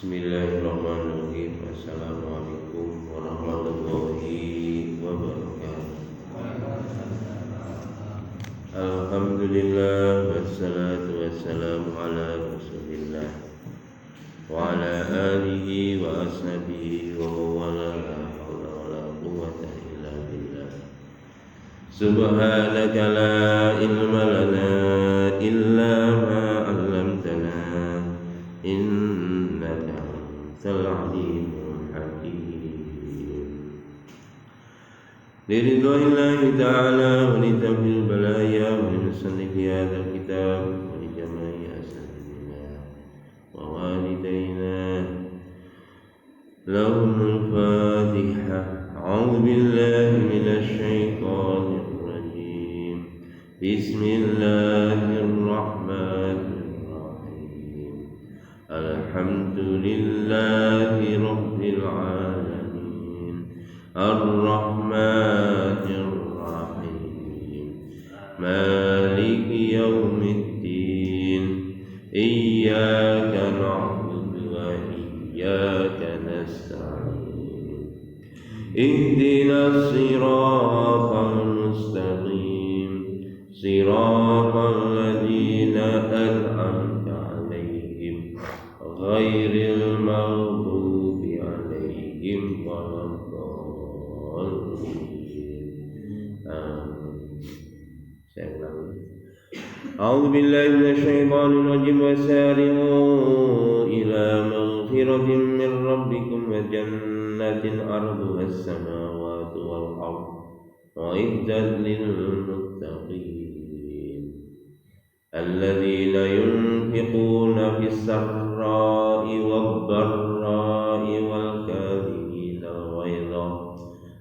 Bismillahirrahmanirrahim. Assalamualaikum warahmatullahi wabarakatuh. Alhamdulillah wassalatu wassalamu ala Rasulillah wa ala alihi wa ashabihi wa wala haula wala quwwata illa billah. Subhanaka la ilma lana illa ma 'allamtana innaka antal alimul hakim. Liridwa'illahi ta'ala wa litamil balaya wa limusannifi hadzal kitab wa li jama'i asatidina wa walidayna lahumul fatihah. A'udzu billahi minasy syaithanir rajim. Bismillahirrahmanirrahim. Alhamdulillahi rabbil alamin. Ar-Rahmanir Rahim. Maliki yaumiddin. Iyyaka na'budu wa iyyaka nasta'in. Ihdinas siratal mustaqim. Siratal ladzina an'amta 'alaihim ghairil maghdubi 'alaihim waladdallin. Saya ulangi. A'udzu billahi minasy syaithanir rajim. Wasari'u ila maghfiratin min rabbikum wa jannatin 'arduha as-samawati wal ardh u'iddat lil muttaqin alladzina yunfiquna fis sarra'i wad dharra'i wal kadhimina al-ghaidha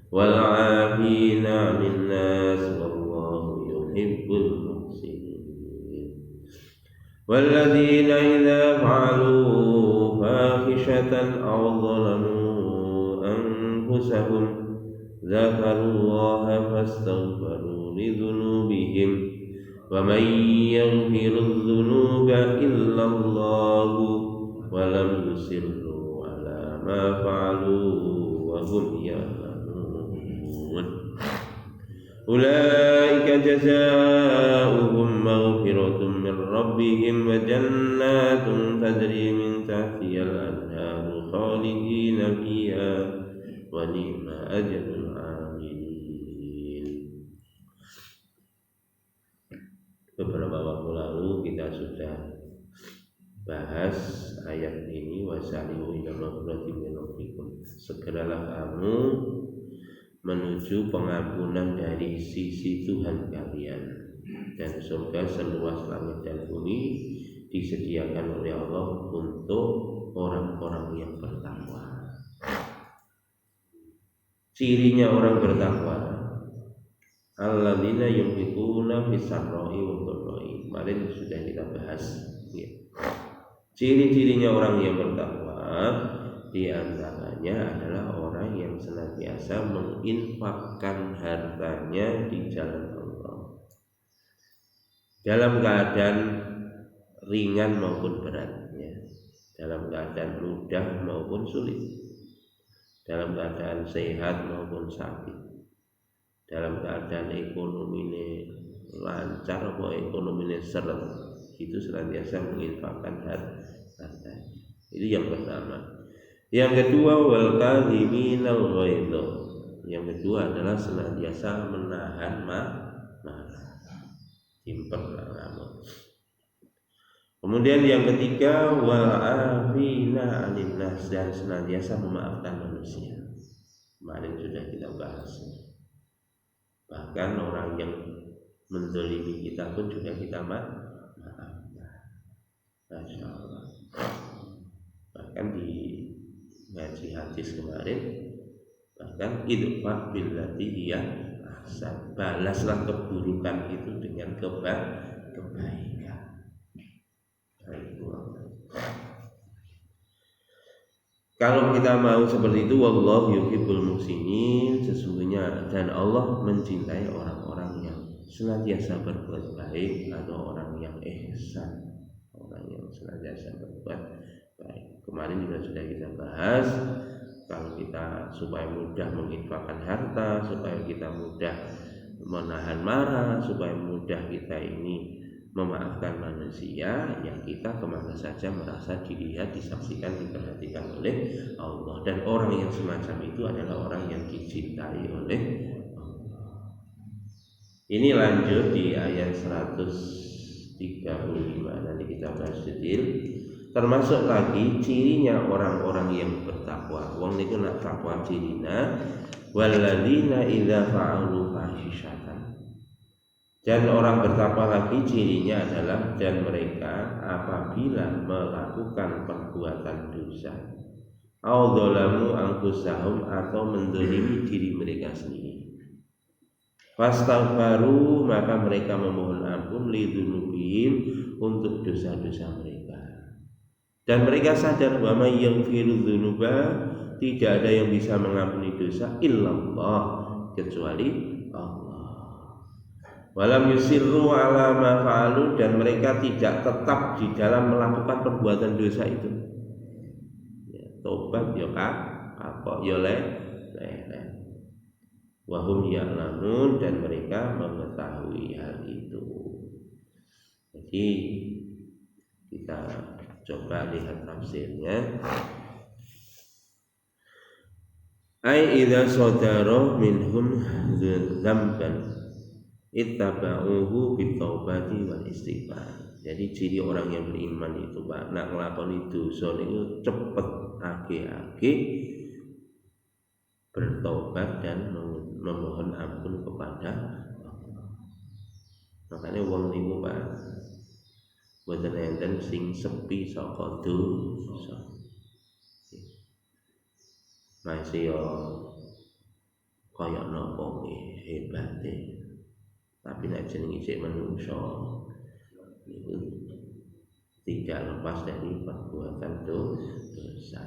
wal 'afina 'anil nas wallahu yuhibbul muhsinin. Walladzina idza fa'alu fahishatan aw dhalamu anfusahum dzakarullaha fastaghfiru lidzunubihim wa man yaghfiru dzunuba illallahu wa lam yusirru ala ma fa'alu wa hum ya'lamun. Ulaika jazaa'uhum maghfiratun min rabbihim wa jannatun tajri min tahtihal anharu khalidina fiha wa ni'ma ajrul 'amilin. Beberapa waktu lalu kita sudah bahas ayat ini, wasari'u ila maghfiratin min rabbikum. Segeralah kamu menuju pengampunan dari sisi Tuhan kalian, dan surga seluas langit dan bumi disediakan oleh Allah untuk orang-orang yang bertakwa. Cirinya orang bertakwa, alladzina yunfiquna fis sarra'i wad dharra'i. Kemarin sudah kita bahas ya. Ciri-cirinya orang yang bertakwa di antaranya adalah orang yang senantiasa menginfakkan hartanya di jalan Allah dalam keadaan ringan maupun beratnya, dalam keadaan mudah maupun sulit, dalam keadaan sehat maupun sakit, dalam keadaan ekonominya lancar atau ekonominya seret, itu senantiasa menginfakkan harta. Itu yang pertama. Yang kedua, wal kadhiminal ghaidha. Yang kedua adalah senantiasa menahan marah, simpen marah. Kemudian yang ketiga, wal afina 'anil nas, dan senantiasa memaafkan manusia. Kemarin sudah kita bahas. Bahkan orang yang menzalimi kita pun juga kita maafkan. Masya Allah. Bahkan di ngaji hadis kemarin, bahkan idfa billati hiya ahsan, balaslah keburukan itu dengan kebaikan. Kalau kita mau seperti itu, wallahu yuhibbul muhsinin, sesungguhnya dan Allah mencintai orang-orang yang senantiasa berbuat baik atau orang yang ihsan, orang yang senantiasa berbuat Baik, kemarin juga sudah kita bahas kalau kita supaya mudah menginfakkan harta, supaya kita mudah menahan marah, supaya mudah kita ini memaafkan manusia, ya kita kemana saja merasa dilihat, disaksikan, diperhatikan oleh Allah. Dan orang yang semacam itu adalah orang yang dicintai oleh Allah. Ini lanjut di ayat 135, nanti kita bahas detail. Termasuk lagi cirinya orang-orang yang bertakwa. Wong niku nak takwa cirina walladzina idza fa'alu fahisyatan. Dan orang bertakwa lagi cirinya adalah dan mereka apabila melakukan perbuatan dosa au dzalamu anfusahum atau mendolimi diri mereka sendiri. Fastaghfaru maka mereka memohon ampun lidzunubihim untuk dosa-dosa mereka. Dan mereka sadar bahwa yang firdzunuba tidak ada yang bisa mengampuni dosa illallah kecuali Allah. Walam yusirru ala ma fa'alu dan mereka tidak tetap di dalam melakukan perbuatan dosa itu. Ya, tobat ya kapok ya le. Wahum ya'lamun dan mereka mengetahui hal itu. Jadi kita coba lihat tafsirnya. Ai idza sadara minhum dzamban ittaba'uhu bitaubati wal istighfar. Jadi ciri orang yang beriman itu Pak, nak nglakoni dosa niku cepet age-age bertobat dan memohon ampun kepada Allah. Makanya wong niku Pak boten enten sing sepi saka dosa. Masih yo kaya napa hebate. Tapi nek jenenge sik manungsa niku tidak lepas dari perbuatan dosa.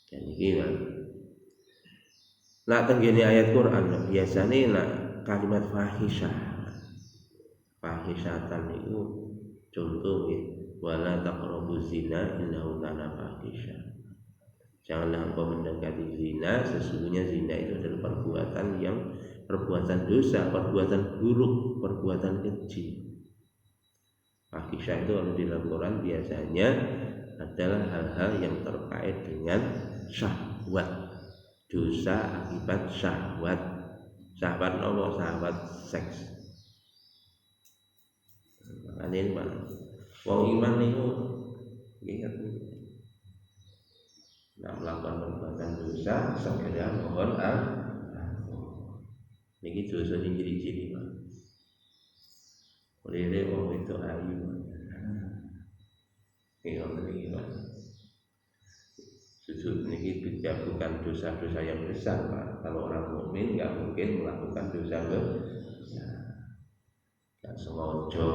Dan iki nak tenggene ayat Quran biasane nak kalimat fahisyatan itu contoh ya, wala taqrabuz zina innahu kana fahisya. Janganlah engkau mendekati zina, sesungguhnya zina itu adalah perbuatan dosa, perbuatan buruk, perbuatan keji. Fahisya itu kalau di dalam Quran biasanya adalah hal-hal yang terkait dengan syahwat, dosa akibat syahwat. Syahwat apa? Syahwat seks. Makanya Pak, wong iman itu ingat nak melakukan perbuatan dosa segera mohon ampun. Niki dosa sing ciri-ciri Pak. Oleh wong itu ayu. Iya niki Pak. Sujud niki bukan dosa-dosa yang besar Pak. Kalau orang mukmin nggak mungkin melakukan dosa besar. Nggak sengaja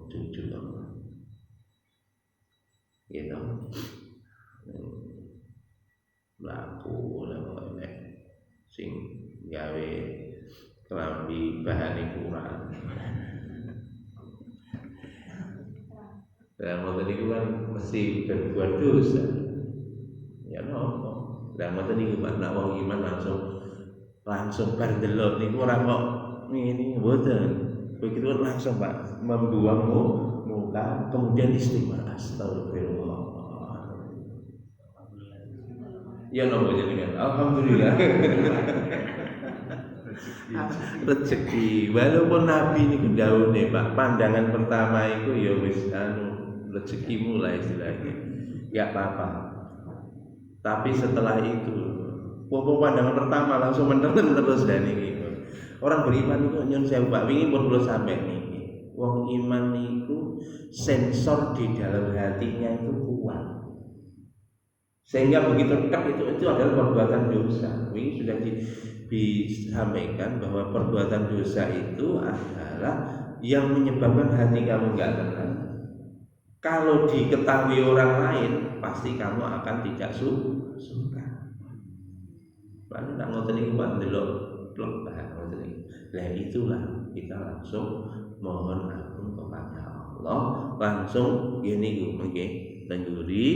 jujur gitu mlaku lho nek sing gawe kelambi bahane kurang. Lah ngoten niku kan mesti berbuat dosa. Ya nopo. Lah ngoten niku Pak nek wong iman langsung bar delok niku ora kok ngene mboten. Begitu langsung Pak membuang muka kemudian istighfar astagfirullah. Ya nopo jenengan alhamdulillah. Rezeki walaupun Nabi ini dawuhe Pak pandangan pertama itu ya wis rezeki mulai istilahnya enggak apa-apa. Tapi setelah itu pandangan pertama langsung menelen terus dan ini. Orang beriman itu nyun sewu Pak wingi pun kula sampe niki. Wong iman niku sensor di dalam hatinya itu kuat. Sehingga begitu dekat itu adalah perbuatan dosa. Ini sudah disampaikan bahwa perbuatan dosa itu adalah yang menyebabkan hati kamu enggak tenang. Kalau diketahui orang lain, pasti kamu akan tidak suka. Lalu nak ngoten iki Pak ndelok plek ngoten iki. Lah itulah kita langsung mohon ampun kepada Allah langsung gini gue nggih tengguri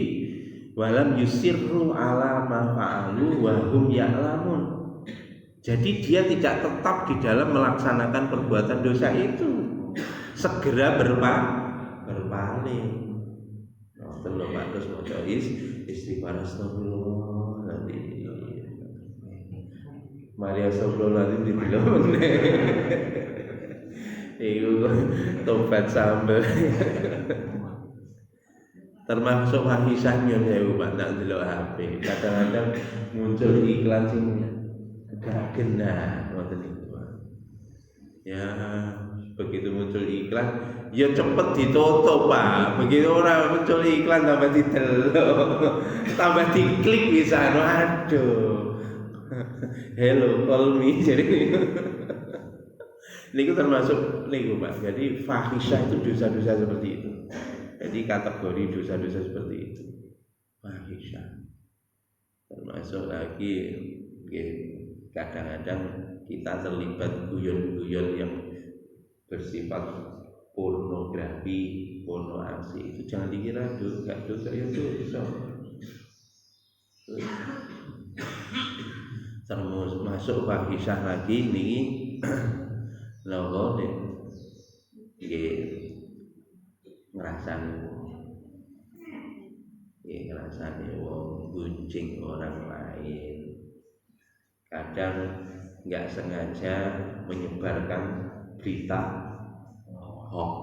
walam yusirru ala ma fa'alu wa hum ya'lamun. Jadi dia tidak tetap di dalam melaksanakan perbuatan dosa itu, segera berpaling. Terus Pak terus maca istighfar astagfirullah nanti Maria astagfirullah di film itu tobat sambel. Termasuk fahisahnya ya Pak nak delok HP. Kadang-kadang muncul iklan sing gak genah ngoten niku. Ya, begitu muncul iklan, ya cepet ditutup Pak. Begitu orang muncul iklan tambah didelok, tambah diklik bisa. Aduh. Hello, call me. Jadi niku termasuk niku Pak. Jadi fahisyah itu dosa-dosa seperti itu. Jadi kategori dosa-dosa seperti itu. Fahisyah. Termasuk lagi kadang-kadang kita terlibat guyon-guyon yang bersifat pornografi, porno aksi itu jangan dikira dosa ya dosa. Termasuk fahisyah lagi nih nopo ngerasani wong gunjing orang lain. Kadang nggak sengaja menyebarkan berita hoax.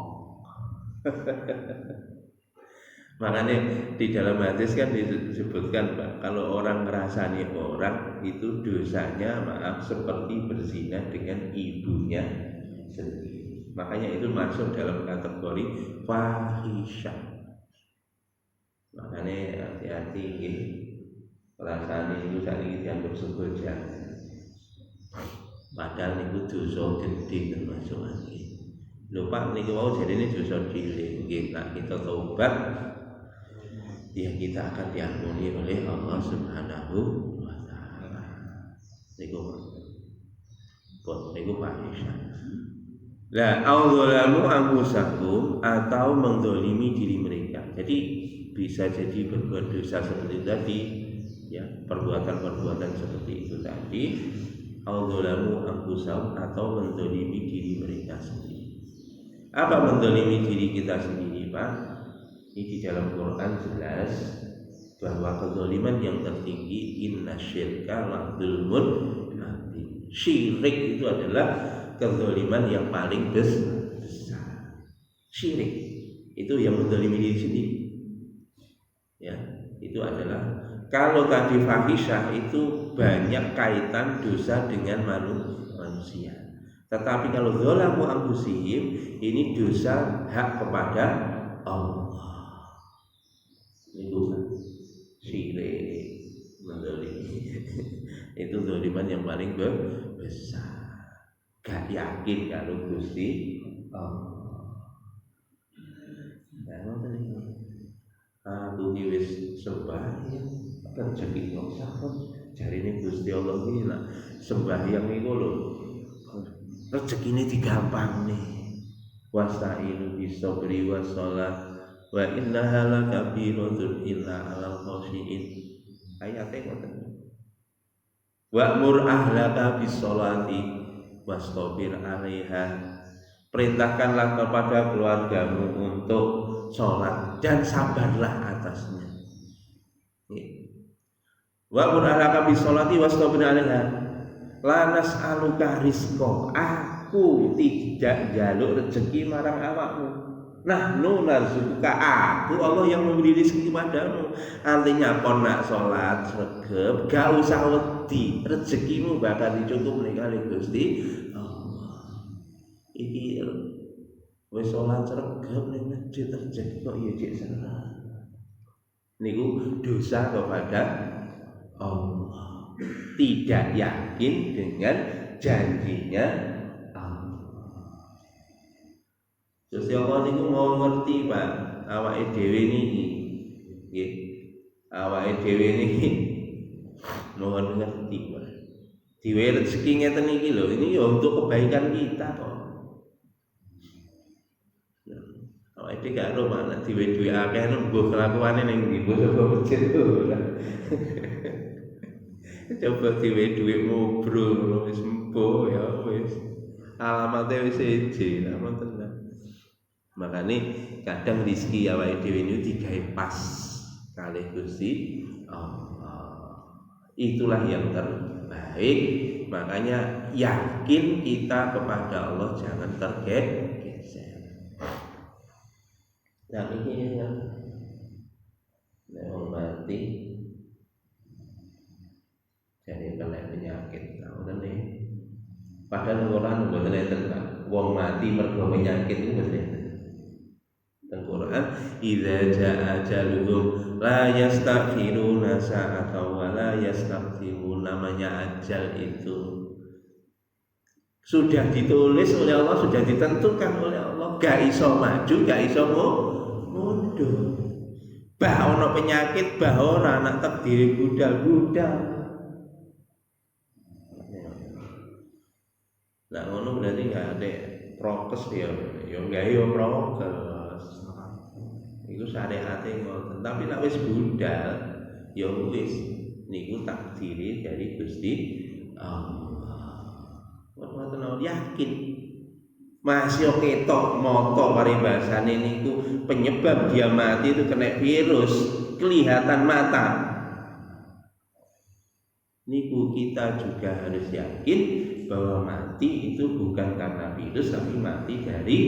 Makanya di dalam hadis kan disebutkan Pak, kalau orang ngerasani orang itu dosanya maaf seperti berzina dengan ibunya sendiri. Makanya itu masuk dalam kategori fahisyah. Makanya hati-hati perasaan itu saat ini dianggap sebuah. Padahal niku dosa gede termasuk lagi. Lupa niku mau jadi ini dosa cilik. Kita taubat, ya kita akan diampuni oleh Allah Subhanahu wa Ta'ala. Niku fahisyah. Lah auzalamu anfusakum atau mendolimi diri mereka. Jadi bisa jadi berbuat dosa seperti tadi, ya perbuatan-perbuatan seperti itu tadi. Auzalamu anfusahum atau mendolimi diri mereka sendiri. Apa mendolimi diri kita sendiri Pak? Ini di dalam Quran jelas bahwa kezaliman yang tertinggi innasyirka la dzulmun adzim. Syirik itu adalah kezaliman yang paling besar. Syirik itu yang mendolimi diri sendiri. Ya, itu adalah kalau tadi fahisyah itu banyak kaitan dosa dengan manusia. Tetapi kalau dzalamu anfusihim ini dosa hak kepada Allah. Itu syirik mendolimi. Itu dzaliman yang paling besar. Gak yakin kalau Gusti Allah. Aku wis sembahyang rezeki kok sakit jarine Gusti Allah iki nak sembahyang iku lho rezekine digampangne wasta'inu bisabri wassalat wa innaha lakabiratun illa 'alal khashiin ayate ngoten wa'mur ahlaka bis-sholati wastabir 'alaiha perintahkanlah kepada keluargamu untuk sholat dan sabarlah atasnya. Wa qur'anaka bis sholati wastabir 'alaiha. La nas'aluka rizqa. Aku tidak jaluk rezeki marang awakmu. Nahnu narzuquka. Aku Allah yang memberi rezeki padamu. Artinya kon nak sholat sregep, gak usah wedi. Rezekimu bakal dicukup ning kali Gusti Allah. Iki wis sholat sregep ning masjid rezeki kok ya cek salah. Niku dosa kepada Allah. Tidak yakin dengan janjinya Allah. Terus Allah niku mau ngerti Pak, awake dhewe niki. Nggih. Awake dhewe niki mohon ngerti Pak. Diwe rezeki ngeten iki lho, ini ya untuk kebaikan kita kok. Awake dhewe gak ero malah duwe akeh mbuh kelakuane ning ndi mbuh masjid ora. Coba duwe dhuwit mubro wis mbuh ya wis. Alamate wis siji, lha tenan. Makane kadang rezeki awake dhewe niku digawe pas kalih Gusti Allah. Itulah yang terbaik. Makanya yakin kita kepada Allah, jangan tergeser. Nah ini yang mati jadi kena penyakit. Nah udah nih. Padahal Quran bukan tentang wong mati mergo penyakit itu betul. Tentang Quran, idza jaa ajaluhum la yastakhiruna sa'atan wa la yastaqdimun. Namanya ajal itu sudah ditulis oleh Allah, sudah ditentukan oleh Allah. Gak iso maju, gak iso mundur. Bah ono penyakit, bah ora nak takdir budal-budal. Nah ngono berarti gak ada prokes ya enggak ya prokes. Iku syariate ngoten. Tapi nek wis budal ya wis niku takdiri dari Gusti Allah. Ngoten yakin. Masih ketok moto paribasane niku penyebab dia mati itu kena virus kelihatan mata. Niku kita juga harus yakin bahwa mati itu bukan karena virus tapi mati dari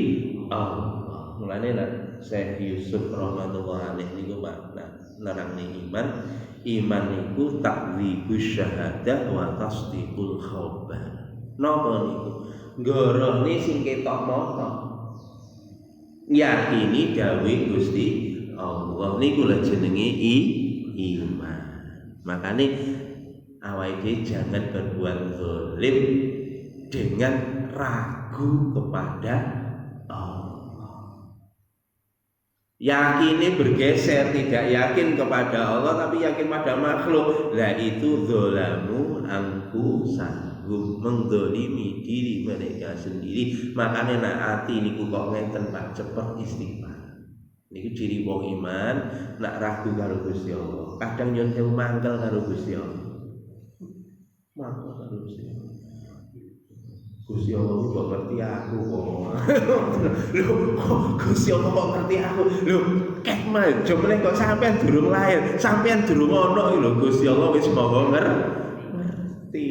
Allah. Mulane Syekh Yusuf rahmatullah alaih niku makna nerangne iman niku takdzibus syahadah wa tasdiqul khabar. Napa niku? Nggorone sing ketok mata. Yakini dawuh Gusti Allah niku lha jenenge iman. Makane awake dhewe jangan berbuat zalim dengan ragu kepada Allah. Yakini bergeser, tidak yakin kepada Allah tapi yakin pada makhluk. Lah itu zalamu anfusahum, mendolimi diri mereka sendiri. Makanya nak hati niku kok ngenten Pak, cepet istighfar. Niku ciri wong iman, nak ragu karo Gusti Allah. Kadang nyun sewu mangkel karo Gusti Allah. Mangkel karo Gusti Allah. Gusti Allah kok ngerti aku kok. Lho, Gusti Allah kok ngerti aku. Lho, kek maju meneh kok sampean durung lahir, sampean durung ono lho Gusti Allah wis maha ngerti.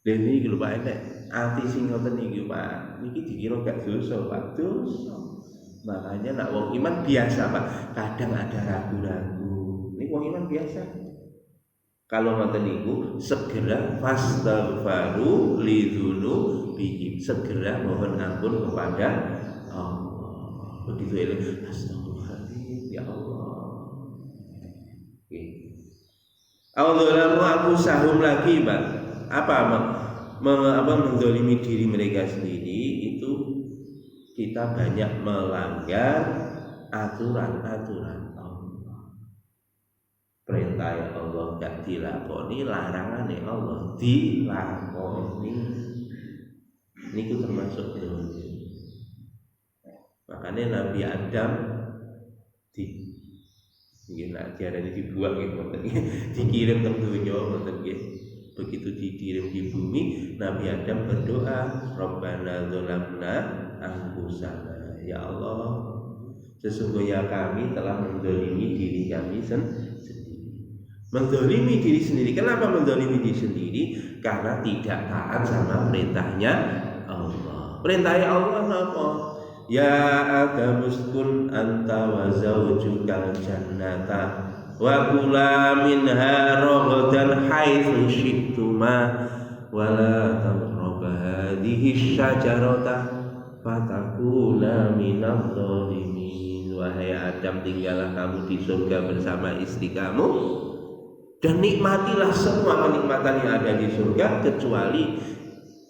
Dene iki lho Pak nek ati sing ngoten iki Pak, niki dikira gak dosa, Pak. Dosa. Makanya nak wong iman biasa Pak, kadang ada ragu-ragu. Ini wong iman biasa. Kalau ngoten niku segera fastaghfaru lidzunubihim, segera mohon ampun kepada Allah. Begitu ya, astagfirullahaladzim ya Allah. Oke. A'udzulamu anfusahum lagi, Pak. Apa menzalimi diri mereka sendiri itu kita banyak melanggar aturan-aturan Allah. Perintah Allah gak dilakoni, larangan Allah dilakoni. Niku termasuk dosa. Makanya Nabi Adam dibuat gitu, dikirim ke dunia, begitu dikirim di bumi, Nabi Adam berdoa, Rabbana dzalamna anfusana, ya Allah, sesungguhnya kami telah menzalimi diri kami sendiri. Menzalimi diri sendiri. Kenapa menzalimi diri sendiri? Karena tidak taat sama perintahnya Allah. Perintahnya Allah apa? Ya Adam uskun anta wa zawjukal jannata wa kula minha ragadan haitsu syi'tuma wa la taqrabu hadhihi syajarata fatakuna minadh dhalimin. Wahai Adam, tinggallah kamu di surga bersama istri kamu dan nikmatilah semua kenikmatan yang ada di surga, kecuali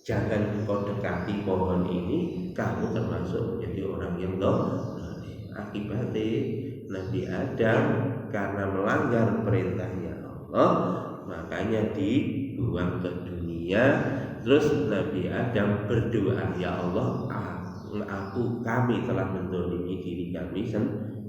jangan engkau dekati pohon ini, kamu termasuk menjadi orang yang zalim. Akibatnya Nabi Adam karena melanggar perintahnya Allah, makanya dibuang ke dunia. Terus Nabi Adam berdoa, ya Allah, kami telah menzalimi diri kami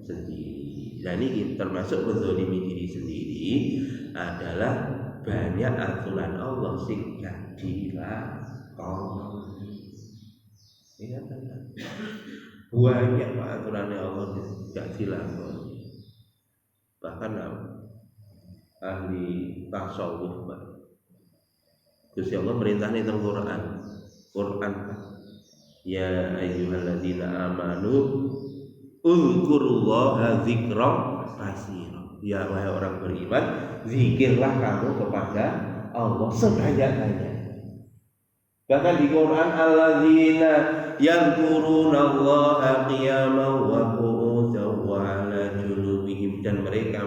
sendiri. Dan ini termasuk menzalimi diri sendiri adalah banyak aturan Allah sing gak dilakoni. Ingat kan? Banyak aturannya Allah gak dilakoni. Bahkan ahli tasawuf, Pak. Gusti Allah merintahnya tentang Quran. Ya ayyuhalladzina amanu uzkurullaha dzikran katsira. Ya wahai orang beriman, zikirlah kamu kepada Allah sebanyak-banyaknya. Bahkan di Quran alladzina yadhkurunallaha qiyaman wa qu'udan wa 'ala junubihim, dan mereka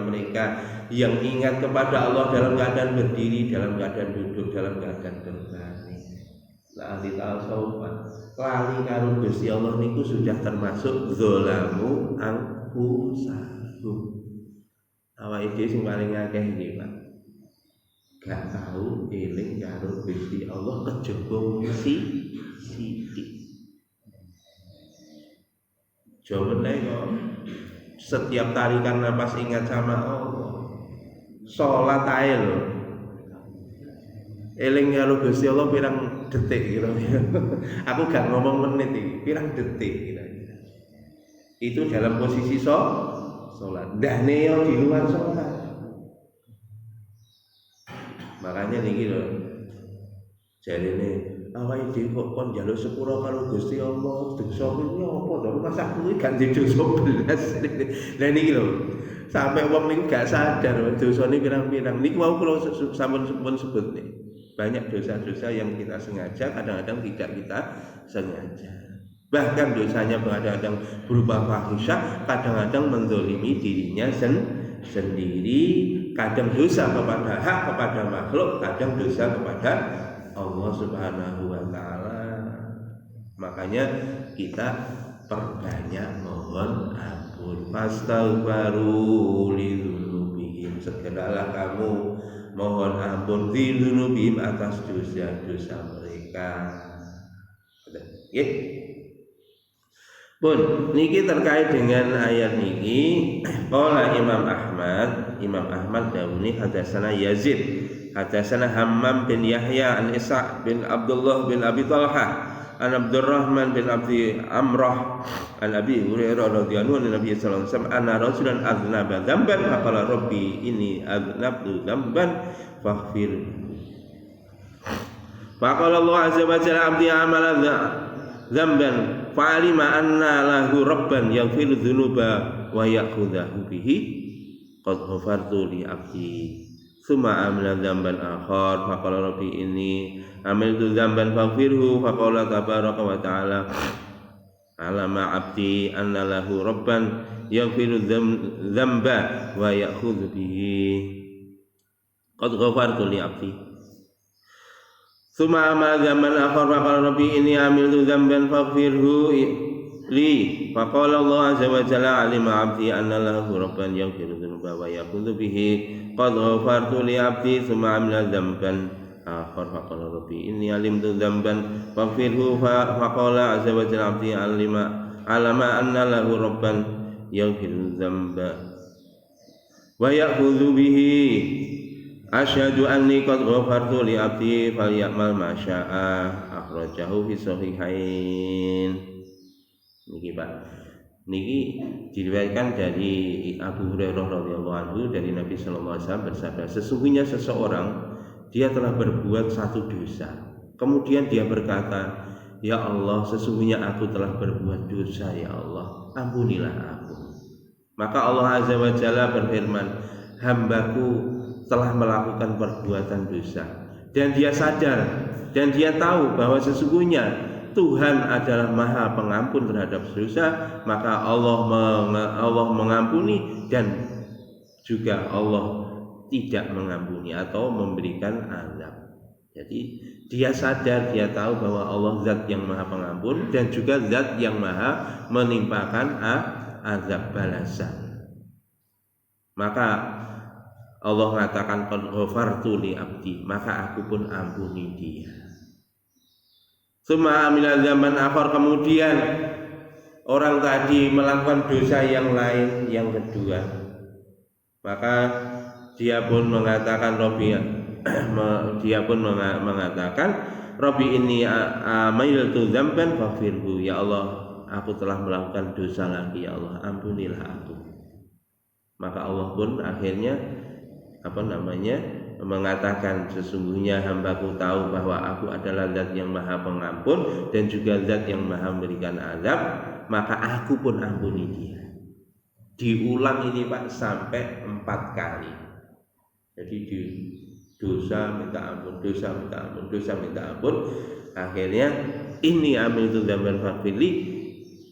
yang ingat kepada Allah dalam keadaan berdiri, dalam keadaan duduk, dalam keadaan berbaring. Nah, ahli tasawuf lali karo Gusti Allah niku sudah termasuk zalamu anfusahum. Awake dhewe sing paling akeh iki, Pak. Gak tahu eling karo Gusti Allah kejaba sithik. Jawabannya kok setiap tarikan napas ingat sama Allah. Sholat ae lho. Eling karo Gusti Allah pirang detik kira-kira. Aku gak ngomong menit iki, pirang detik kira-kira. Itu dalam posisi sholat. Ndane yo di luar sholat. Makanya niki lho. Jarine awake dhewe kok kon njaluk sepura karo Gusti Allah, dosa kuwi apa to? Masa kuwi gak ndek dosa belas. Lah niki lho. Sampai wong niku gak sadar dosane pirang-pirang. Niku mau kula sampun sebut nih. Banyak dosa-dosa yang kita sengaja, kadang-kadang tidak kita sengaja. Bahkan dosanya kadang-kadang berupa fahisyah, kadang-kadang menzalimi dirinya sendiri, kadang dosa kepada hak kepada makhluk, kadang dosa kepada Allah Subhanahu wa taala. Makanya kita perbanyak mohon ampun. Fastaghfiru lidzunubihim, segeralah kamu mohon ampun lidzunubihim atas dosa-dosa mereka. Nggih. Pun niki terkait dengan ayat niki, qala Imam Ahmad dawuh hadatsana Yazid, hadatsana Hammam bin Yahya an Isa bin Abdullah bin Abi Talha an Abdurrahman bin Abdi Amrah an Abi Hurairah radhiyallahu anhu Nabi sallallahu alaihi wasallam anna rasulan aznaba dzamban faqala rabbi inni aznabtu dzamban faghfir. Faqala Allah azza wa jalla abdi amala dzamban fa'alima anna lahu rabban yaghfiru dzunuba wa ya'khudhu bihi qad ghafartu li abdi summa amila dzamban akhar faqala rabbi inni amiltu dzamban faghfirhu faqala tabaraka wa ta'ala alama abdi anna lahu rabban yaghfiru dzamba wa ya'khudhu bihi qad ghafartu li abdi summa amila dzamban akhar faqala rabbi inni amiltu dzamban faghfirhu li faqala Allah azza wa jalla alima abdi anna lahu rabban yaghfiru dzunuba wa ya'khudhu bihi qad ghafartu li abdi summa amila dzamban akhar faqala rabbi inni alimtu dzamban faghfirhu faqala azza wa jalla abdi alama anna lahu rabban yaghfiru dzamba wa ya'khudhu bihi asyhadu anni qad ghafartu li abdi falyamal ma syaa akhrajahu fi sahihain. Niki Pak, niki diriwayatkan dari Abu Hurairah radhiyallahu anhu dari Nabi sallallahu alaihi wasallam bersabda, sesungguhnya seseorang dia telah berbuat satu dosa, kemudian dia berkata, ya Allah, sesungguhnya aku telah berbuat dosa, ya Allah, ampunilah aku. Maka Allah azza wa jalla berfirman, hambaku telah melakukan perbuatan dosa, dan dia sadar dan dia tahu bahwa sesungguhnya Tuhan adalah Maha Pengampun terhadap dosa, maka Allah mengampuni dan juga Allah tidak mengampuni atau memberikan azab. Jadi dia sadar, dia tahu bahwa Allah zat yang Maha Pengampun dan juga zat yang Maha menimpakan azab balasan. Maka Allah mengatakan qad ghafartu li abdi, maka aku pun ampuni dia. Summa amila zaman akhir, kemudian orang tadi melakukan dosa yang lain yang kedua, maka dia pun mengatakan Rabbi ini amailtu dzamban faghfirhu, ya Allah aku telah melakukan dosa lagi, ya Allah ampunilah aku. Maka Allah pun akhirnya mengatakan sesungguhnya hambaku tahu bahwa aku adalah zat yang maha pengampun dan juga zat yang maha memberikan azab, maka aku pun ampuni dia. Diulang ini Pak sampai 4 kali. Jadi dosa minta ampun, dosa minta ampun, dosa minta ampun. Akhirnya ini amiltu dzamban faghfirli,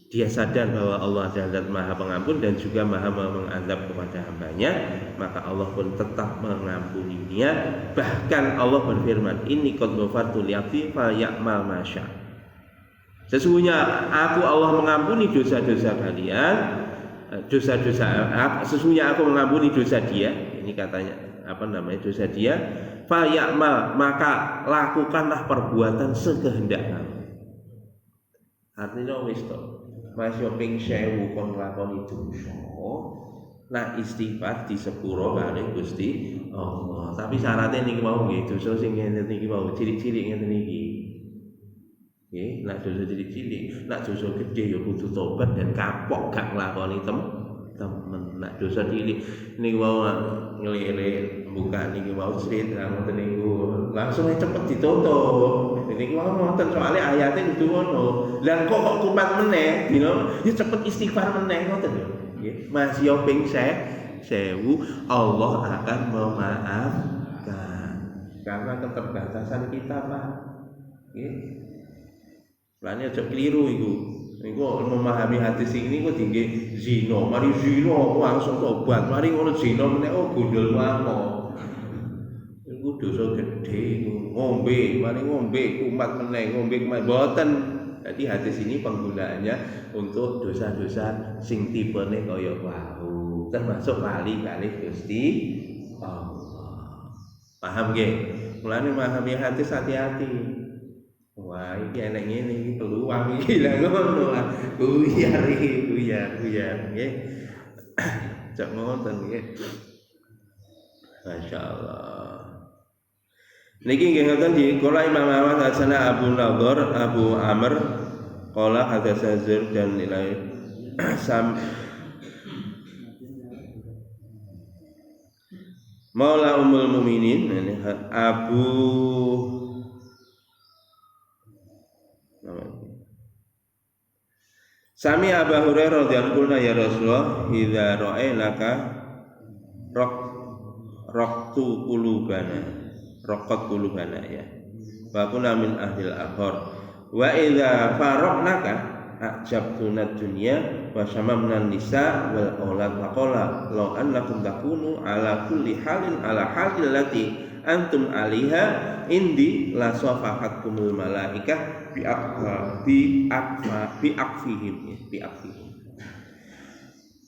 dia sadar bahwa Allah adalah zat maha pengampun dan juga maha mengazab kepada hambanya, maka Allah pun tetap mengampuninya. Bahkan Allah berfirman, ini qad ghafartu li abdi fa ya'mal ma syaa. Sesungguhnya aku Allah mengampuni dosa-dosa kalian, sesungguhnya aku mengampuni dosa dia, ini katanya dosa dia, fa ya'mal, maka lakukanlah perbuatan sekehendak kamu. Artinya wis to masih ping 1000 kon lakoni dosa, nah istighfar di sepuro kali Gusti Allah. Tapi syaratnya niki mau nggih, dosa sing ngene niki mau cilik-cilik ngene niki. Nggih, nek dosa cilik-cilik, nek dosa gedhe ya kudu tobat dan kapok gak nglakoni temen. Nek dosa cilik niku mau ngelih-elih buka niki mau srit ngoten niku langsung cepet ditutup. Niki mau ngoten soalnya ayatnya kudu ngono. Lah kok kumat meneh dino ya cepet istighfar meneh ngoten lho. Nggih, masih ping 1000 Allah akan memaafkan karena keterbatasan kita, Pak. Nggih. Lane aja keliru iku. Niku memahami hadis ini kok tinggi zina, mari zina langsung tobat, mari ngono zina meneh gondol mamo. Iku dosa gedhe iku. Ngombe, mari ngombe kumat meneh, ngombe kumat boten. Jadi hadis ini penggunaannya untuk dosa-dosa sing tipene kaya wau, termasuk lali kali Gusti Allah. Paham nggih? Mulane memahami hadis hati-hati. Wah, iki enek ngene iki peluang iki lha ngono. Buyar nggih. Cak ngoten nggih. Masyaallah. Niki nggih ngoten di qala Imam Ahmad hadsana Abu Nadhr Abu Amr qala hadatsana Zur dan nilai sam Maula Ummul Mukminin Abu Sami Abu Hurairah radhiyallahu anhu ya Rasulullah idza ra'ainaka raqtu qulubana ya wa kunna min ahlil akhir wa idza faraqnaka ajabtuna dunya wa shamamna nisa wal aulad faqala law annakum takunu ala kulli halin ala halil lati antum aliha indi la safahatkumul malaikah bi akfihim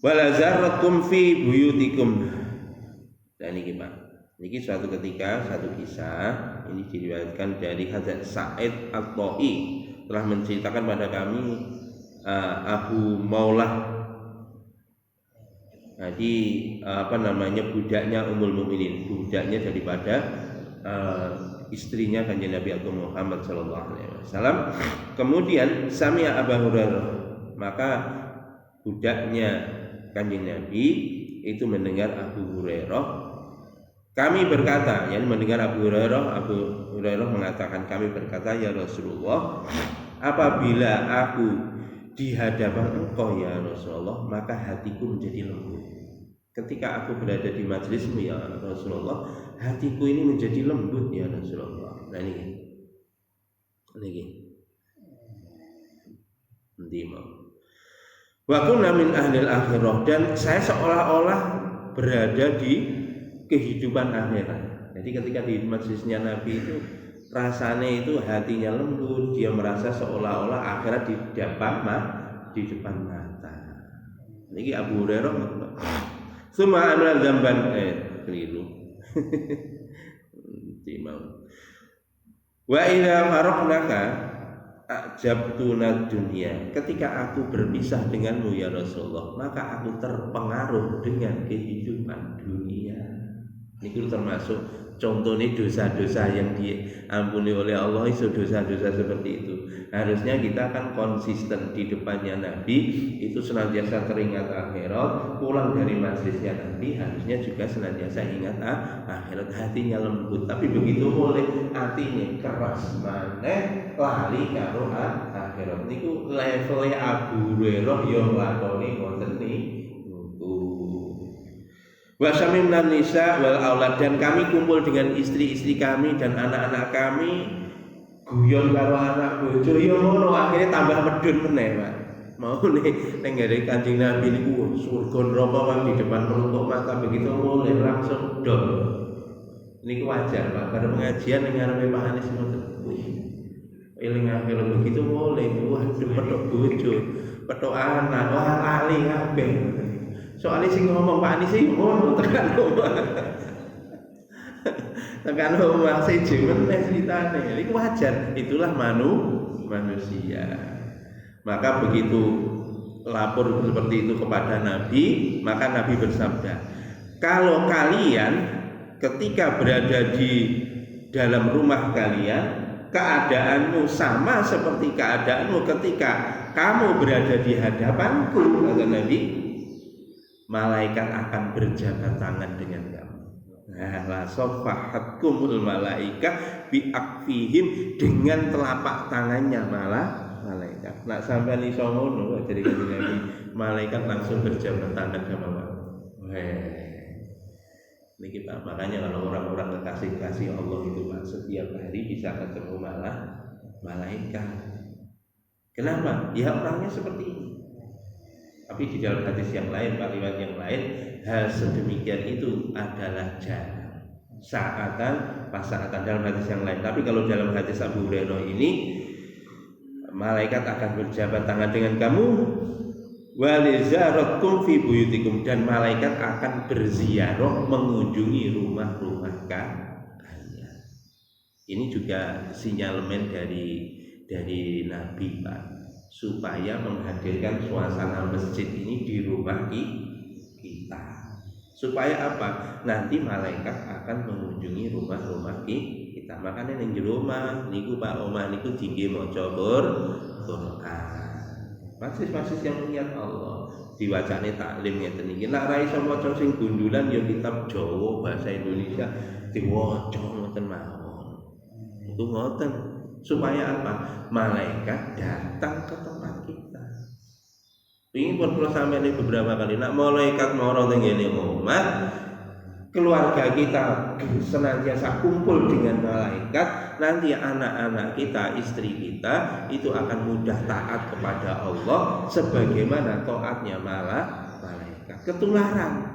wala zarrakum fi buyutikum. Dan ini Pak, ini suatu ketika satu kisah ini diriwayatkan dari Hazrat Sa'id At-Ta'i telah menceritakan pada kami Abu Maulah, jadi budaknya Ummul Mukminin, budaknya daripada istrinya Kanjeng Nabi Agung Muhammad sallallahu alaihi wasallam. Kemudian Sami'a Abu Hurairah, maka budaknya Kanjeng Nabi itu mendengar Abu Hurairah. Kami berkata, yang mendengar Abu Hurairah mengatakan, kami berkata, ya Rasulullah, apabila aku di hadapan engkau ya Rasulullah, maka hatiku menjadi lembut. Ketika aku berada di majlismu ya Rasulullah, hatiku ini menjadi lembut ya Rasulullah. Nah ini wa kunna min ahlil akhirah, dan saya seolah-olah berada di kehidupan akhirat. Jadi ketika di majlisnya Nabi itu rasanya itu hatinya lembut, dia merasa seolah-olah akhirat di depan mata. Ini Abu Hurairah. Suma amil dzamban keliru. Timau. Wa idza faraqnaka ajabtuna dunia, ketika aku berpisah denganmu ya Rasulullah, maka aku terpengaruh dengan kehidupan dunia. Ini termasuk contohnya dosa-dosa yang diampuni oleh Allah, itu dosa-dosa seperti itu. Harusnya kita kan konsisten di depannya Nabi, itu senantiasa teringat akhirat. Pulang dari majlisnya Nabi harusnya juga senantiasa ingat akhirat, hatinya lembut. Tapi begitu mulai hatinya keras maneh, lali karo akhirat. Niku levelnya Abu Hurairah yang lakoni ngoten niku. Wasamimnan nisa wal aulad, dan kami kumpul dengan istri-istri kami dan anak-anak kami, guyon karo anak bojo ya ngono, akhirnya tambah medun meneh, Pak. Mau nih nenggare Kanjeng Nabi niku surga neraka di depan penutup mata, begitu mulai langsung dol. Niku wajar, Pak. Pada pengajian ning ngarepe Pak Anies ngoten. Wih. Eling akhir begitu mulai, waduh petok bojo, petok anak, wah lali kabeh. Soalnya sing ngomong Pak Anies iki ngono tekan omah. Tekan omah siji meneh ceritane. Iku wajar, itulah manusia. Maka begitu lapor seperti itu kepada Nabi, maka Nabi bersabda, kalau kalian ketika berada di dalam rumah kalian, keadaanmu sama seperti keadaanmu ketika kamu berada di hadapanku, kata Nabi, malaikat akan berjabat tangan dengan kamu. Nah, la safahatkumul malaika bi akfihim, dengan telapak tangannya malaikat. Nak sampean iso ngono jadi Nabi, malaikat langsung berjabat tangan sama kamu. Niki Pak, makanya kalau orang-orang kekasih Allah itu Pak, setiap hari bisa ketemu malaikat. Kenapa? Ya orangnya seperti ini. Tapi di dalam hadis yang lain, Pak, riwayat yang lain, hal sedemikian itu adalah jarang. Saatan dalam hadis yang lain. Tapi kalau dalam hadis Abu Hurairah ini, malaikat akan berjabat tangan dengan kamu, walizaratkum fi buyutikum, dan malaikat akan berziarah mengunjungi rumah-rumah kalian. Ini juga sinyalemen dari Nabi, Pak, supaya menghadirkan suasana masjid ini di rumah kita. Supaya apa? Nanti malaikat akan mengunjungi rumah-rumah kita. Makanya ning rumah niku Pak omah niku dingge maca Quran. Masis-masis yang melihat Allah, diwacane taklim ngeten iki. Nek ra iso maca sing gundulan ya kitab Jawa bahasa Indonesia diwaca ngoten mawon. Itu ngoten. Supaya apa? Malaikat datang ke tempat kita. Ini pun kalau sampai ini beberapa kali, nak malaikat moro tenggene omah, keluarga kita senantiasa kumpul dengan malaikat, nanti anak-anak kita, istri kita itu akan mudah taat kepada Allah sebagaimana taatnya malaikat. Ketularan.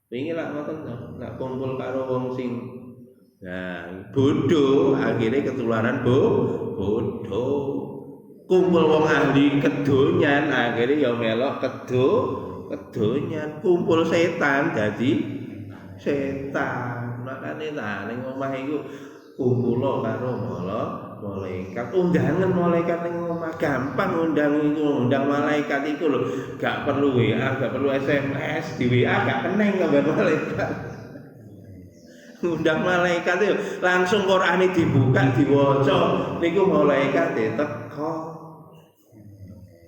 Wingi lak ngoten, nak kumpul karo wong sing bodoh, akhirnya ketularan bodoh. Kumpul wong ahli kedonyan, akhirnya ya melok kedonyan. Kumpul setan jadi setan. Makane ta ning omah iku kumpul karo malaikat. Undangan malaikat ning omah gampang, undang malaikat iku lho, gak perlu WA, gak perlu SMS, di WA gak keneng gambar malaikat. Undang malaikat itu langsung Quran dibuka diwaca niku malaikat teko.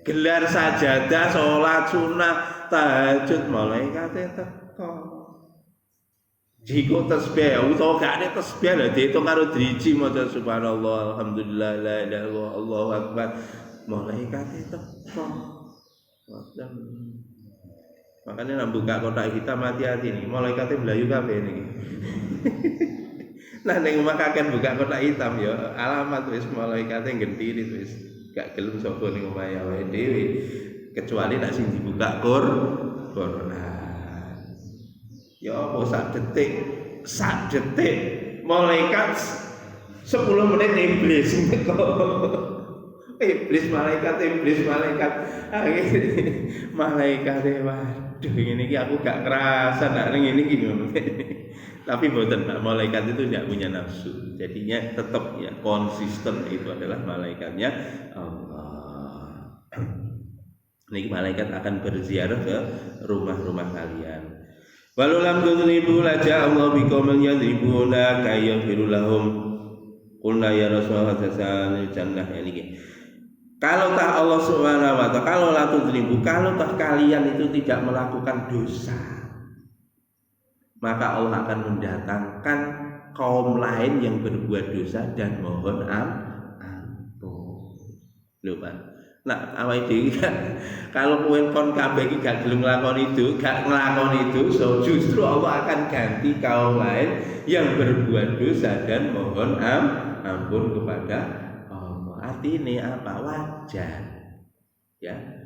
Gelar sajadah, salat sunah, tahajud malaikat teko. Jika tasbih utawa gak ada tasbih lha diitung karo driji maca subhanallah alhamdulillah la ilaha illallah Allahu akbar, malaikat teko. Makanya nak buka kotak hitam hati-hati nih, malaikatnya belayu kabeh niki. Nah ning omah kakek buka kotak hitam ya alamat wis malaikatnya gendiri wis gak gelem sapa ning omah awake dhewe kecuali nek sing dibuka Quran. Ya apa sak detik malaikat 10 menit iblis iblis malaikat malaikat waduh ini aku gak kerasa nak ning ngene iki Tapi boten Pak, malaikat itu tidak punya nafsu. Jadinya tetap ya konsisten itu adalah malaikatnya Allah. Ini malaikat akan berziarah ke rumah-rumah kalian. Walau lam tudribu la ja'a Allah biqaumin yadribuna kayaghfiru lahum. Qulna ya Rasulullah sallallahu jannah ini. Kalau tak Allah Subhanahu wa taala, kalau la tudribu, kalau tak kalian itu tidak melakukan dosa, maka Allah akan mendatangkan kaum lain yang berbuat dosa dan mohon ampun. Lho Pak. Nah, awake dhewe kalau kowe kon kabeh iki gak gelem nglakoni itu, gak nglakoni itu, so justru Allah akan ganti kaum lain yang berbuat dosa dan mohon ampun kepada Allah. Artinya apa? Wajar. Ya.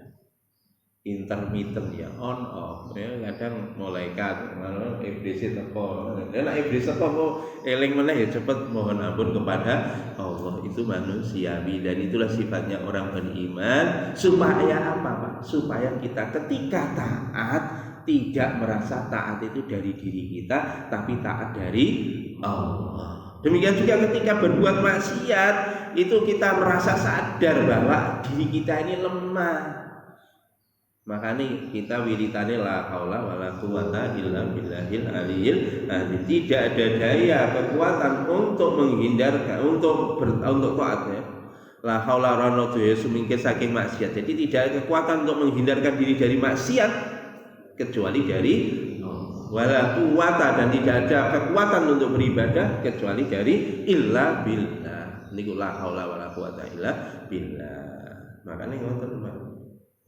Intermittent ya, on off ya, kadang malaikat malah iblis teko. Nek iblis teko kok eling meneh ya cepet mohon ampun kepada Allah. Itu manusiawi dan itulah sifatnya orang beriman. Supaya apa Pak? Supaya kita ketika taat tidak merasa taat itu dari diri kita, tapi taat dari Allah. Demikian juga ketika berbuat maksiat itu kita merasa sadar bahwa diri kita ini lemah. Makanya kita wiritane la haula wala quwata illa billahil aliyil azim. Tidak ada daya kekuatan untuk menghindarkan untuk taat ya. La haula wala quwata sumingkir saking maksiat. Jadi tidak ada kekuatan untuk menghindarkan diri dari maksiat kecuali dari wala quwata, dan tidak ada kekuatan untuk beribadah kecuali dari illa billah. Niku la haula wala quwata illa billah. Makanya ngoten Pak.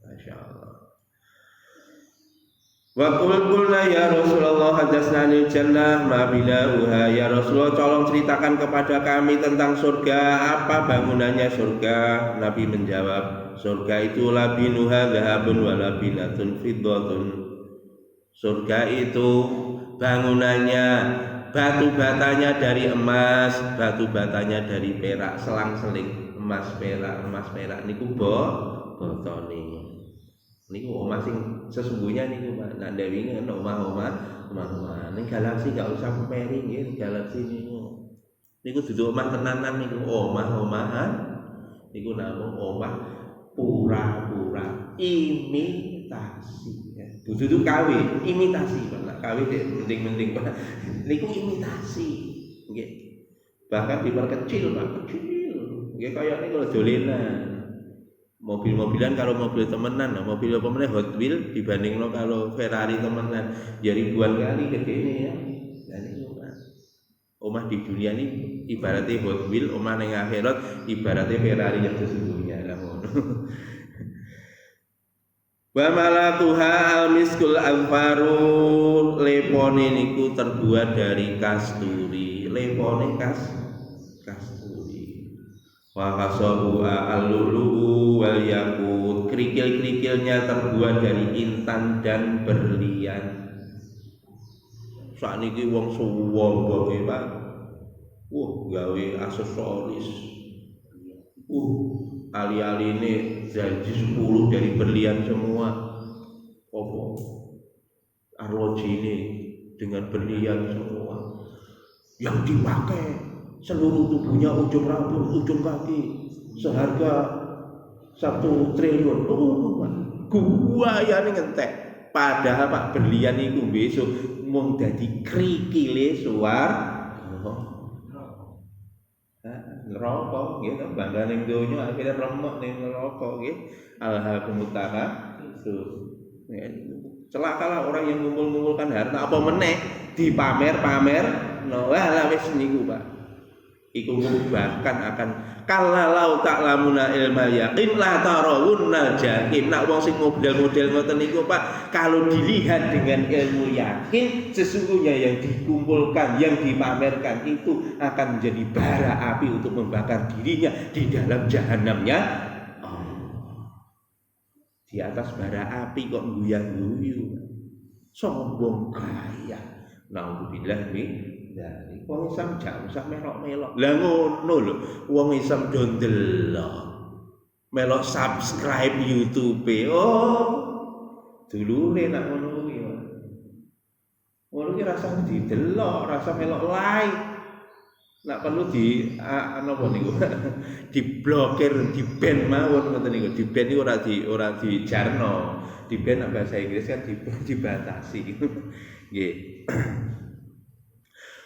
Masyaallah. Wa qulna ya Rasulullah hadasna anil jannah ma binauha. Ya Rasulullah tolong ceritakan kepada kami tentang surga, apa bangunannya surga? Nabi menjawab, surga itu labinuha dhahabun wa labinatun fiddatun. Surga itu bangunannya batu batanya dari emas, batu batanya dari perak, selang-seling emas perak niku botone. Niku omah sing sesungguhnya niku Pak. Nak ndawingi ana omah-omah ning galaksi gak usah pemeri nggih, galaksi niku. Niku dudu omah tenanan niku, omah-omahan. Niku namung omah pura-pura imitasi. Ya. Dudu kawe, imitasi Pak. Nak kawe dek mending-mending Pak. Niku imitasi. Nggih. Bahkan diperkecil Pak, kecil. Nggih kaya niku dolenan. Mobil-mobilan kalau mobil temenan, mobil apa meneh Hot Wheels dibanding lo kalau Ferrari temenan, ya ribuan kali gedene ya. Dan itu Pak. Omah di dunia ini ibaratnya Hot Wheels, omah ning akhirat ibaratnya Ferrari yang sesungguhnya lah ngono. Wa malatuha al-miskul anfaru, lepone niku terbuat dari kasturi, lepone kasturi. Wa kasabu al-lulu wal yakut, kerikil-kerikilnya terbuat dari intan dan berlian. Sakniki wong suwung Pak. Gawe aksesoris. Ali-aline janji 10 dari berlian semua. Arlojine dengan berlian semua. Yang dipakai seluruh tubuhnya, ujung rambut, ujung kaki, seharga 1 triliun. Gua ya ngentek. Padahal Pak berlian itu besok mau jadi krikile suar. Neraka gitu, bangga ning donya akhirnya remek ning neraka nggih. Alhaakumut takatsur. Celakalah orang yang ngumpul-ngumpulkan harta apa meneh dipamer-pamer. Lah wis niku Pak. Iku bahkan akan kalalau ta'lamuna ilmal yaqin la tarawunnal jahim. Nak wong sing model-model ngoten niku Pak, kalau dilihat dengan ilmu yakin, sesungguhnya yang dikumpulkan, yang dipamerkan itu akan menjadi bara api untuk membakar dirinya di dalam jahanamnya. Di atas bara api kok guyang-guyu. Sombong kaya. Nauzubillah dari wong Islam gak usah melok-melok. Lah ngono lho, wong Islam do ndelok. Melok subscribe YouTube. Dulure nak ngono kuwi. Ngono ki rasa didelok, rasa melok like. Nak perlu di napa niku? Diblokir, di-ban mawon ngoten niku. Di-ban niku ora dijarno. Di-ban nek bahasa Inggris kan dibatasi. Nggih.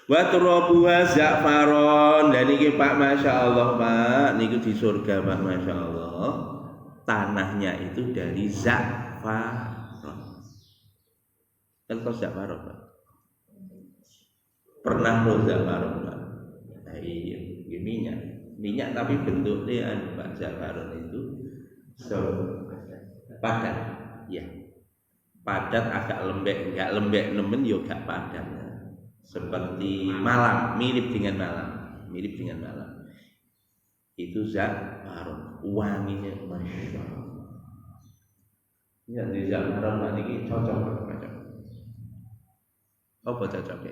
Wa turabuha za'faron. Dan iki Pak masyaallah Pak, niku di surga Pak masyaallah. Tanahnya itu dari za'faron. Kan kok za'faron Pak? Pernah lo za'faron Pak? Nah, iya, minyak tapi bentuknya Pak za'faron itu padat. Ya. Padat agak lembek, enggak lembek nemen yo gak padat. Seperti malam, mirip dengan malam. Itu za'faron, wanginya masya Allah. Ya di za'faron ini cocok macam. Apa cocoknya?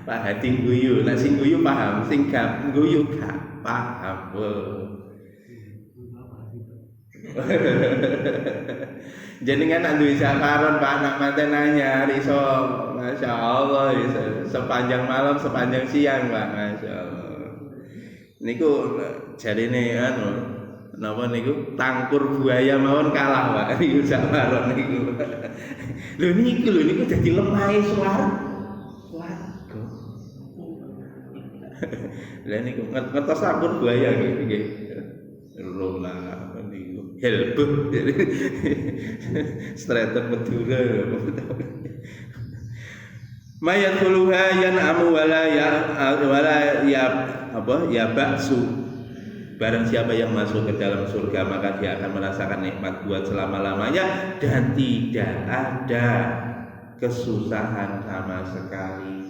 Pak hati guyu, nek sing guyu paham, sing gak guyu gak paham. Jenengan nak duwe za'faron Pak, nak manten anyar iso masyaallah iso sepanjang malam sepanjang siang Pak, masyaallah. Niku jarine anu napa niku tangkur buaya mawon kalah Pak niku za'faron niku. Lho niku dadi lemahe swarga. Lah niku ngertos tangkur buaya nggih. Rola niku helbet. Streten Madura. Mayat kuluha yan'amu wala ya baksu. Barang siapa yang masuk ke dalam surga maka dia akan merasakan nikmat buat selama-lamanya dan tidak ada kesusahan sama sekali.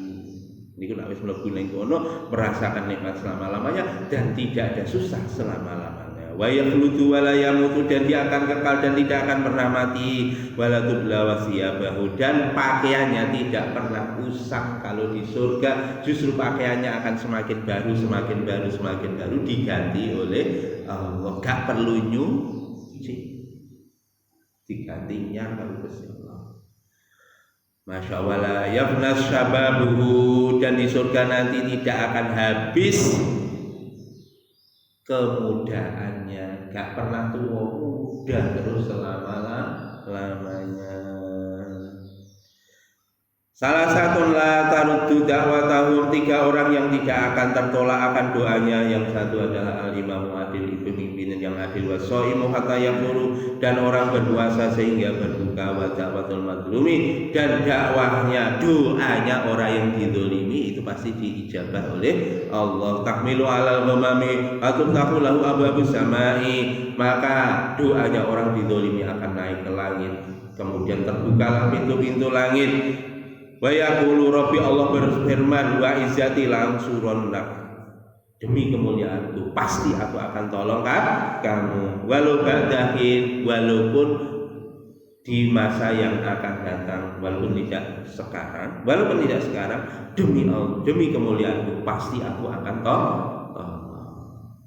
Niku nek wis mlebu ning kono merasakan nikmat selama-lamanya dan tidak ada susah selama-lamanya. Wa yakhludu wa la yamutu, dan dia akan kekal dan tidak akan pernah mati. Wala tubla wasiyabahu, dan pakaiannya tidak pernah usang. Kalau di surga justru pakaiannya akan semakin baru diganti oleh Allah. Gak perlu nyuci, digantinya kalau Gusti Allah. Masya Allah, yafnas syababuhu, dan di surga nanti tidak akan habis kemudaannya, gak pernah tua, muda terus selama-lamanya. Salah satu la taruddu da'watahum, 3 orang yang tidak akan tertolak akan doanya. Yang satu adalah al-imamu adil, pemimpin yang adil, was-shaimu hatta yafuru, dan orang berpuasa sehingga berbuka, wa da'watul madlumi, dan dakwahnya, doanya orang yang dizalimi itu pasti diijabah oleh Allah. Tahmilu alal ghamami atuftahu lahu abwabus samai, maka doanya orang dizalimi akan naik ke langit, kemudian terbukalah pintu-pintu langit. Wa yaqulu rabbi, Allah berfirman, wa izzati langsuronnak, demi kemuliaanku pasti aku akan tolong kamu, walau ba'dahin, walaupun di masa yang akan datang, walaupun tidak sekarang, demi Allah, demi kemuliaanku pasti aku akan tolong.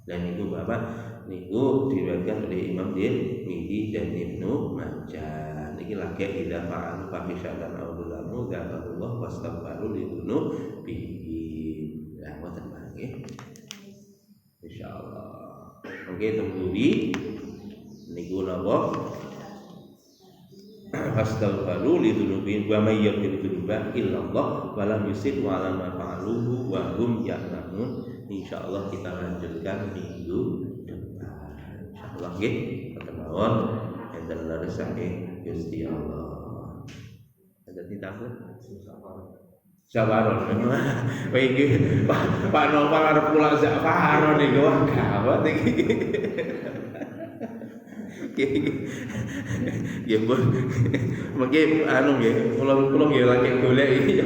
Dan itu Bapak niku diriwayatkan oleh Imam Tirmidzi dan Ibnu Majah. Niki lagi idza fa'al fahisatan aw dzalamu dzakarullah wastaghfiru lidzunubihim. Lah ngoten mangke. Insyaallah. Mangke temudi niku napa? Fastaghfiru lidzunubihim wa may yaghfiru dzunuba illallah wa lam yusib wa lam fa'aluhu wa hum ya'lamun. Insyaallah kita lanjutkan minggu depan. Insyaallah nggih, pertemuan enten leresake Gusti Allah. Ada ditambah Za'faron. Wah iki Pak Nopal arep pulang Za'faron iki, wah gawat iki. Ya Bu. Mungkin anu nggih, kula nggih lagi golek iki.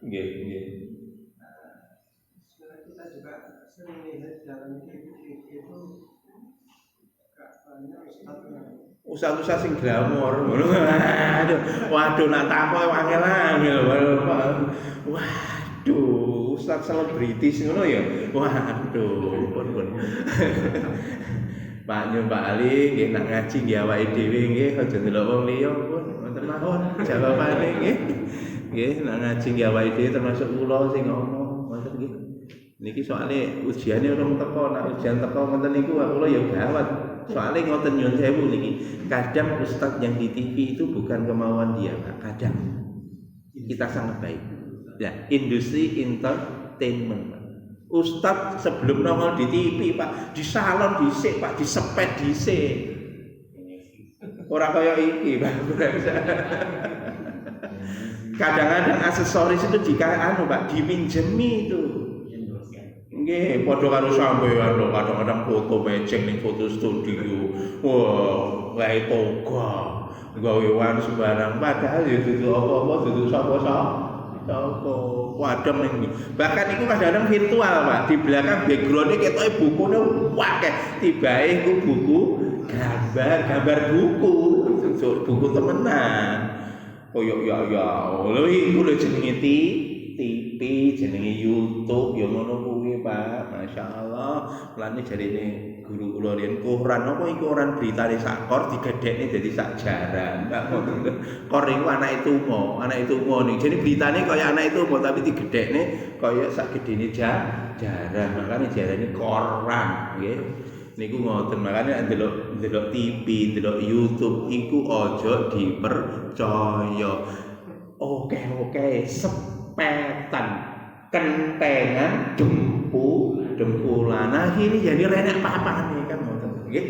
Nggih. Kita juga sering lihat dalam itu gak banyak Ustaz sing glamor ngono. Waduh nak takok angel-angel. Waduh, ustaz selebritis ngono ya. Waduh, pun. Pak Nyo Pak Ali nggih nak ngaji nggih awake dhewe nggih aja ndelok wong liya pun wonten mawon jawabane nggih. Nggih nak ngaji nggih awake dhewe termasuk kula sing ngomong wonten nggih. Niki soalnya ujiannya urung teko, nak ujian teko ngoten niku kula ya gawat. Soalnya ngoten nyuwun sewu niki. Kadang ustadz yang di TV itu bukan kemauan dia, Pak. Kadang kita sangat baik. Ya, industri entertainment, Pak. Ustadz sebelum nongol di TV, Pak, di salon dhisik, Pak, disepet dhisik. Ora kaya iki, Pak. Kadang-kadang aksesoris itu jika Pak dipinjemi itu. Nggih, padha karo sampeyan lho, kadang-kadang foto matching ning foto studio. Wah, gawe toga, gawe wan sembarang padahal ya dudu apa-apa, dudu sapa-sapa. Wadem ning. Bahkan iku kadang-kadang virtual, Pak. Di belakang background-e ketoke bukune akeh. Tibae iku buku gambar buku. Buku temenan. Koyo ya lho iku lho jenenge TV, jenenge YouTube, ya ngono kuwi, Pak. Masyaallah. Mulane jarine guru kula riyen koran apa iku koran beritane sak kor digedhekne dadi sak jaran. Enggak ngono. Kor iku anake tumo ning. Jadi beritane kaya anake tumo tapi digedhekne kaya sak gedene jaran. Makane jarane koran, nggih. Niku ngoten, makane ndelok TV, ndelok YouTube iku aja dipercaya. Oke, sepetan, kentengan, dempulan. Nah ini jadi renek papan nih kan ngoten nggih.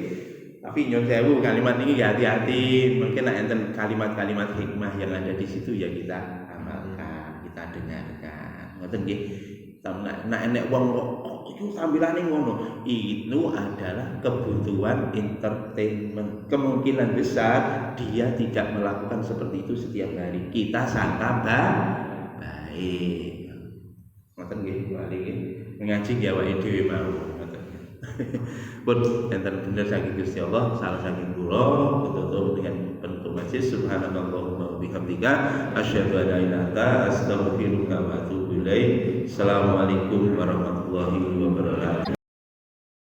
Tapi nyuwun sewu kalimat ini ya hati-hati. Mungkin enten kalimat-kalimat hikmah yang ada di situ ya kita amalkan, kita dengarkan. Ngoten nggih. Nek enek wong kok itu tambilane ngono, itu adalah kebutuhan entertainment. Kemungkinan besar dia tidak melakukan seperti itu setiap hari. Kita sangka baik. Ngoten nggih, bali nggih. Ngaji nggih awake dhewe mau ngoten. Pun enten bener saking Gusti Allah, salah saking kula tutup dengan penutup majlis subhanallahumma wa bihamdika asyhadu an la ilaha illa anta astaghfiruka wa atubu ilaik. Assalamualaikum warahmatullahi wabarakatuh.